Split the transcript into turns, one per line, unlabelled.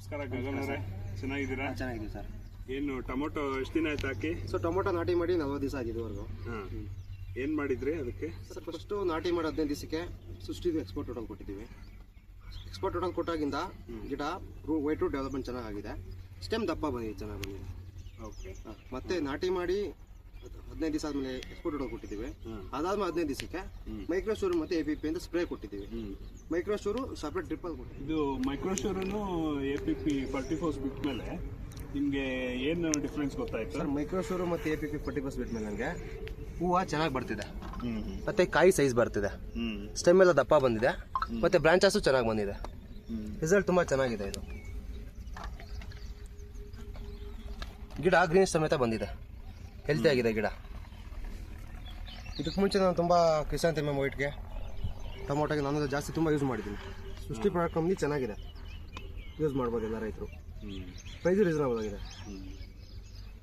ನಮಸ್ಕಾರ ಗಗನ್ ಅವರೇ, ಚೆನ್ನಾಗಿದ್ದೀರಾ?
ಚೆನ್ನಾಗಿದೆ ಸರ್.
ಏನು ಟೊಮೊಟೊ ಎಷ್ಟು ದಿನ ಆಯ್ತು ಹಾಕಿ?
ಸೊ ಟೊಮೊಟೊ ನಾಟಿ ಮಾಡಿ 40 ದಿವಸ ಆಗಿದೆ ಇದುವರೆಗೂ.
ಏನು ಮಾಡಿದ್ರಿ ಅದಕ್ಕೆ?
ಸರ್ ಫಸ್ಟು ನಾಟಿ ಮಾಡಿ 15 ದಿವಸಕ್ಕೆ ಸುಸ್ಟಿದು ಎಕ್ಸ್ಪೋರ್ಟ್ ಹೊಡೋದು ಕೊಟ್ಟಿದ್ದೀವಿ. ಎಕ್ಸ್ಪೋರ್ಟ್ ಹೊಡೋದು ಕೊಟ್ಟಾಗಿಂದ ಗಿಡ ವೈಟ್ ರೂಟ್ ಡೆವಲಪ್ಮೆಂಟ್ ಚೆನ್ನಾಗಿದೆ, ಸ್ಟೆಮ್ ದಪ್ಪ ಬಂದಿದೆ, ಚೆನ್ನಾಗಿ ಬಂದಿದೆ.
ಓಕೆ.
ಮತ್ತೆ ನಾಟಿ ಮಾಡಿ 15 ದಿವಸ ಆದಮೇಲೆ ಎಕ್ಸ್ಪೋರ್ಟ್ ಹೊಡೋದು ಕೊಟ್ಟಿದ್ದೀವಿ. ಅದಾದ್ಮೇಲೆ 15 ದಿವಸಕ್ಕೆ ಮೈಕ್ರೋಶೂರು ಮತ್ತು APP ಅಂತ ಸ್ಪ್ರೇ ಕೊಟ್ಟಿದ್ದೀವಿ. ಮೈಕ್ರೋಶೂರು ಸಪ್ರೇಟ್ ಡ್ರಿಪ್ಪಲ್ಲಿ ಕೊಟ್ಟಿದ್ದೀವಿ.
ಇದು ಮೈಕ್ರೋಶೂರನ್ನು APP 44 ಬಿಟ್ಮೇಲೆ ನಿಮಗೆ ಏನು ಡಿಫ್ರೆನ್ಸ್ ಗೊತ್ತಾಯ್ತು?
ಸರ್ ಮೈಕ್ರೋಶೂರು ಮತ್ತು APP 40+ ಬಿಟ್ಮೇಲೆ ನನಗೆ ಹೂವು ಚೆನ್ನಾಗಿ ಬರ್ತಿದೆ, ಮತ್ತೆ ಕಾಯಿ ಸೈಜ್ ಬರ್ತಿದೆ, ಸ್ಟೆಮ್ ಎಲ್ಲ ದಪ್ಪ ಬಂದಿದೆ, ಮತ್ತೆ ಬ್ರಾಂಚಸ್ಸು ಚೆನ್ನಾಗಿ ಬಂದಿದೆ. ರಿಸಲ್ಟ್ ತುಂಬ ಚೆನ್ನಾಗಿದೆ. ಇದು ಗಿಡ ಗ್ರೀನ್ ಸಮೇತ ಬಂದಿದೆ, ಹೆಲ್ತಿ ಆಗಿದೆ ಗಿಡ. ಇದಕ್ಕೆ ಮುಂಚೆ ನಾನು ತುಂಬ ಕ್ರಿಸಾಂಥೆಮಮ್ ವೈಟ್ಗೆ ಟೊಮೊಟೊಗೆ ನಾನು ಜಾಸ್ತಿ ತುಂಬ ಯೂಸ್ ಮಾಡಿದ್ದೀನಿ. ಸೃಷ್ಟಿ ಪ್ರಾಡಕ್ಟ್ ಕಂಪ್ನಿ ಚೆನ್ನಾಗಿದೆ, ಯೂಸ್ ಮಾಡ್ಬೋದು ಎಲ್ಲ ರೈತರು. ಪ್ರೈಸು ರೀಸನಬಲ್ ಆಗಿದೆ.